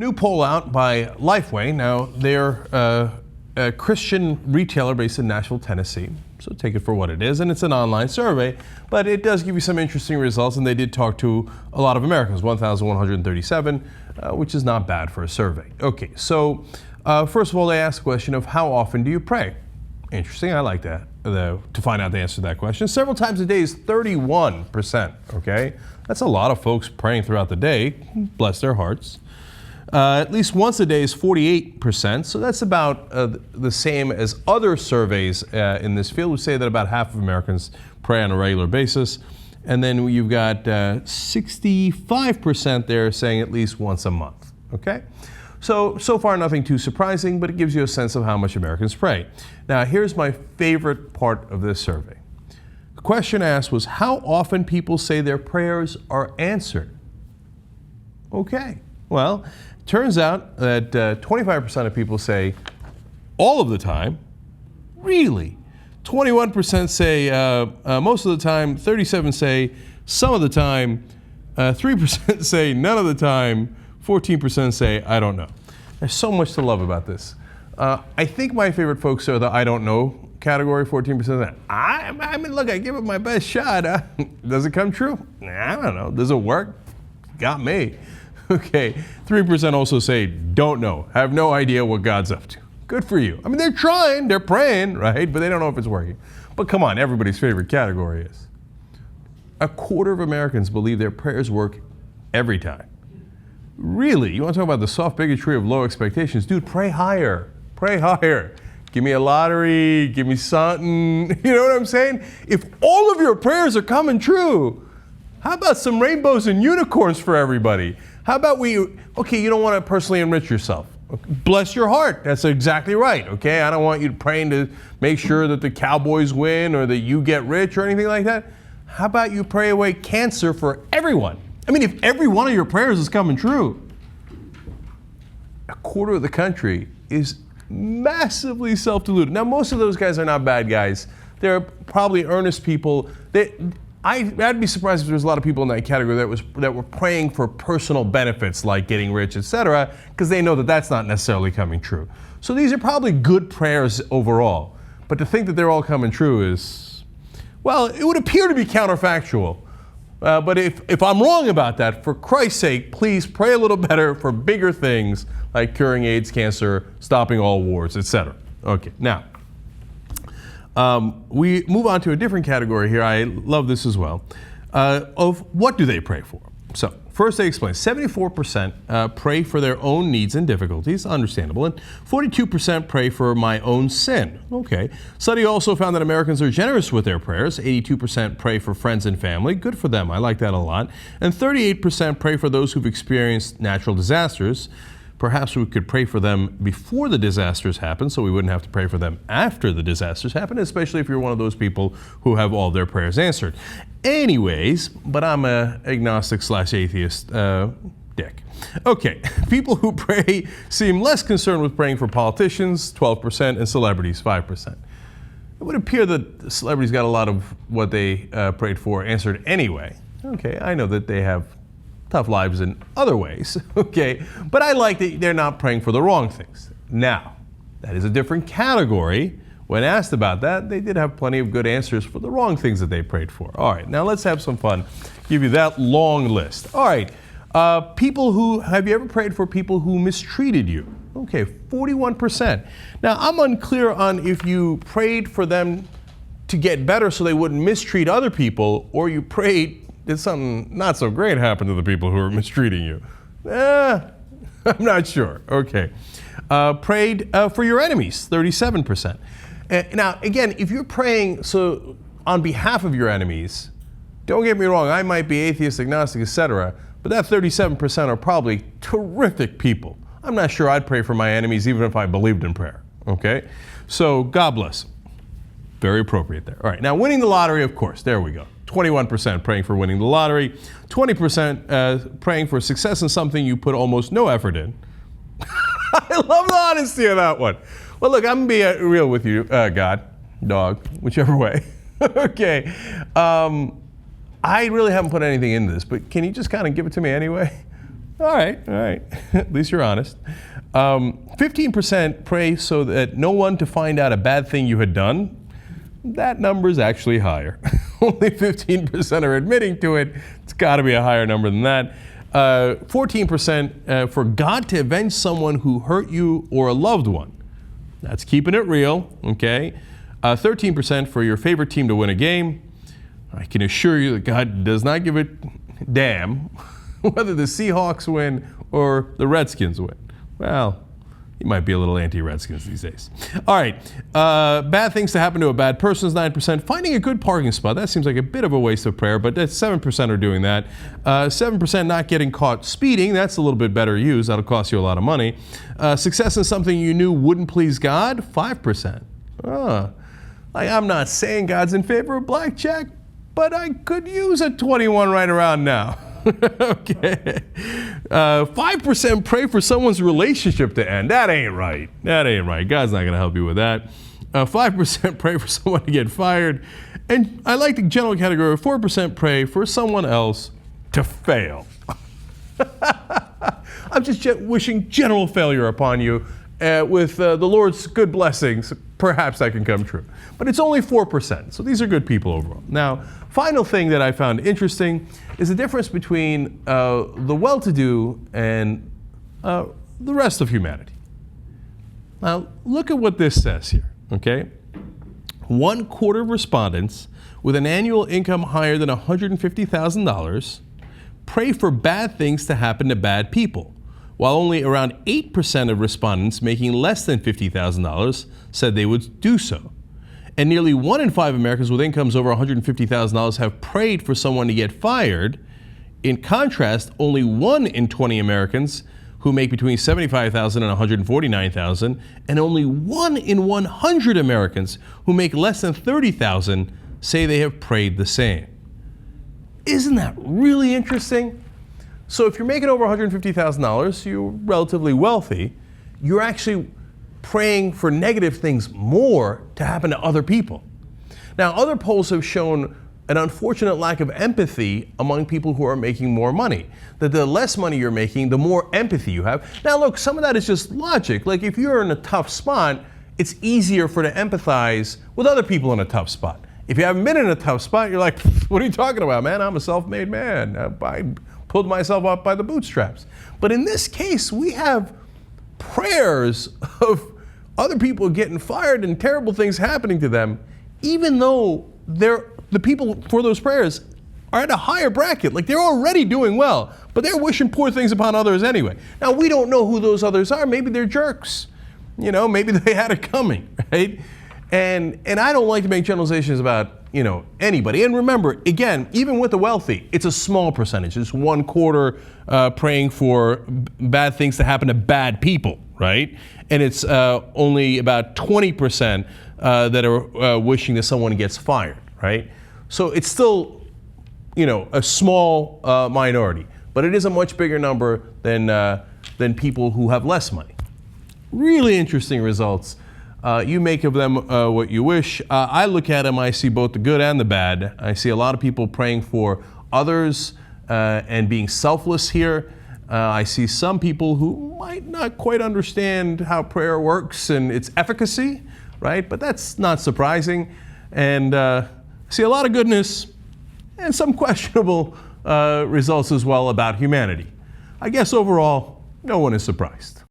New poll out by LifeWay. Now, they're a Christian retailer based in Nashville, Tennessee. So take it for what it is. And it's an online survey, but it does give you some interesting results. And they did talk to a lot of Americans, 1,137, which is not bad for a survey. Okay, so first of all, they asked the question of how often do you pray? Interesting, I like that, to find out the answer to that question. Several times a day is 31%, okay? That's a lot of folks praying throughout the day, bless their hearts. At least once a day is 48%, so that's about the same as other surveys in this field, which say that about half of Americans pray on a regular basis. And then you've got 65% there saying at least once a month, okay? So far nothing too surprising, but it gives you a sense of how much Americans pray. Now here's my favorite part of this survey. The question asked was how often people say their prayers are answered. Okay, well, turns out that 25% of people say all of the time. Really? 21% say most of the time, 37% say some of the time, 3% say none of the time, 14% say I don't know. There's so much to love about this. I think my favorite folks are the I don't know category, 14%. I mean, look, I give it my best shot. Does it come true? I don't know. Does it work? Got me. Okay, 3% also say don't know, have no idea what God's up to. Good for you. I mean, they're trying, they're praying, right? But they don't know if it's working. But come on, everybody's favorite category is. A quarter of Americans believe their prayers work every time. Really? You want to talk about the soft bigotry of low expectations? Dude, pray higher. Pray higher. Give me a lottery, give me something. You know what I'm saying? If all of your prayers are coming true, how about some rainbows and unicorns for everybody? How about okay, you don't want to personally enrich yourself. Bless your heart. That's exactly right, okay? I don't want you praying to make sure that the Cowboys win or that you get rich or anything like that. How about you pray away cancer for everyone? I mean, if every one of your prayers is coming true, a quarter of the country is massively self-deluded. Now, most of those guys are not bad guys. They're probably earnest people. I'd be surprised if there's a lot of people in that category that were praying for personal benefits like getting rich, etc., because they know that that's not necessarily coming true. So these are probably good prayers overall. But to think that they're all coming true is, well, it would appear to be counterfactual. But if I'm wrong about that, for Christ's sake, please pray a little better for bigger things like curing AIDS, cancer, stopping all wars, etc. Okay, now. We move on to a different category here. I love this as well. Of what do they pray for? So first they explain 74% pray for their own needs and difficulties, understandable, and 42% pray for my own sin. Okay. Study also found that Americans are generous with their prayers. 82% pray for friends and family. Good for them. I like that a lot. And 38% pray for those who've experienced natural disasters. Perhaps we could pray for them before the disasters happen so we wouldn't have to pray for them after the disasters happen, especially if you're one of those people who have all their prayers answered. Anyways, but I'm an agnostic/atheist dick. Okay, people who pray seem less concerned with praying for politicians, 12%, and celebrities, 5%. It would appear that celebrities got a lot of what they prayed for answered anyway. Okay, I know that they have tough lives in other ways, okay? But I like that they're not praying for the wrong things. Now, that is a different category. When asked about that, they did have plenty of good answers for the wrong things that they prayed for. All right, now let's have some fun. Give you that long list. All right, have you ever prayed for people who mistreated you? Okay, 41%. Now, I'm unclear on if you prayed for them to get better so they wouldn't mistreat other people, or you prayed did something not so great happen to the people who are mistreating you? I'm not sure. Okay. Prayed for your enemies, 37%. Now, again, if you're praying on behalf of your enemies, don't get me wrong, I might be atheist, agnostic, etc., but that 37% are probably terrific people. I'm not sure I'd pray for my enemies even if I believed in prayer. Okay? So, God bless. Very appropriate there. All right. Now, winning the lottery, of course. There we go. 21% praying for winning the lottery, 20% praying for success in something you put almost no effort in. I love the honesty of that one. Well, look, I'm going to be real with you, God, dog, whichever way. Okay. I really haven't put anything into this, but can you just kind of give it to me anyway? All right. At least you're honest. 15% pray so that no one to find out a bad thing you had done. That number is actually higher. Only 15% are admitting to it. It's got to be a higher number than that. 14% for God to avenge someone who hurt you or a loved one. That's keeping it real, okay? 13% for your favorite team to win a game. I can assure you that God does not give a damn whether the Seahawks win or the Redskins win. Well, he might be a little anti-Redskins these days. All right, bad things to happen to a bad person is 9%. Finding a good parking spot, that seems like a bit of a waste of prayer, but that's 7% are doing that. 7% not getting caught speeding, that's a little bit better used. That'll cost you a lot of money. Success in something you knew wouldn't please God, 5%. Like, I'm not saying God's in favor of blackjack, but I could use a 21 right around now. Okay. 5% pray for someone's relationship to end. That ain't right. God's not going to help you with that. 5% pray for someone to get fired. And I like the general category of 4% pray for someone else to fail. I'm just wishing general failure upon you. With the Lord's good blessings, perhaps that can come true. But it's only 4%, so these are good people overall. Now, final thing that I found interesting is the difference between the well-to-do and the rest of humanity. Now, look at what this says here, okay? 1/4 of respondents with an annual income higher than $150,000 pray for bad things to happen to bad people, while only around 8% of respondents making less than $50,000 said they would do so. And nearly 1 in 5 Americans with incomes over $150,000 have prayed for someone to get fired. In contrast, only 1 in 20 Americans who make between $75,000 and $149,000, and only 1 in 100 Americans who make less than $30,000 say they have prayed the same. Isn't that really interesting? So if you're making over $150,000, you're relatively wealthy, you're actually praying for negative things more to happen to other people. Now, other polls have shown an unfortunate lack of empathy among people who are making more money. That the less money you're making, the more empathy you have. Now, look, some of that is just logic. Like, if you're in a tough spot, it's easier to empathize with other people in a tough spot. If you haven't been in a tough spot, you're like, what are you talking about, man? I'm a self-made man. I pulled myself up by the bootstraps. But in this case, we have prayers of other people getting fired and terrible things happening to them, even though the people for those prayers are at a higher bracket. Like, they're already doing well, but they're wishing poor things upon others anyway. Now, we don't know who those others are. Maybe they're jerks. You know, maybe they had it coming, right? And I don't like to make generalizations about, anybody. And remember, again, even with the wealthy, it's a small percentage. It's 1/4 praying for bad things to happen to bad people, right? And it's only about 20% that are wishing that someone gets fired, right? So it's still, a small minority, but it is a much bigger number than people who have less money. Really interesting results. You make of them what you wish. I look at them, I see both the good and the bad. I see a lot of people praying for others and being selfless here. I see some people who might not quite understand how prayer works and its efficacy, right? But that's not surprising. And I see a lot of goodness and some questionable results as well about humanity. I guess overall, no one is surprised.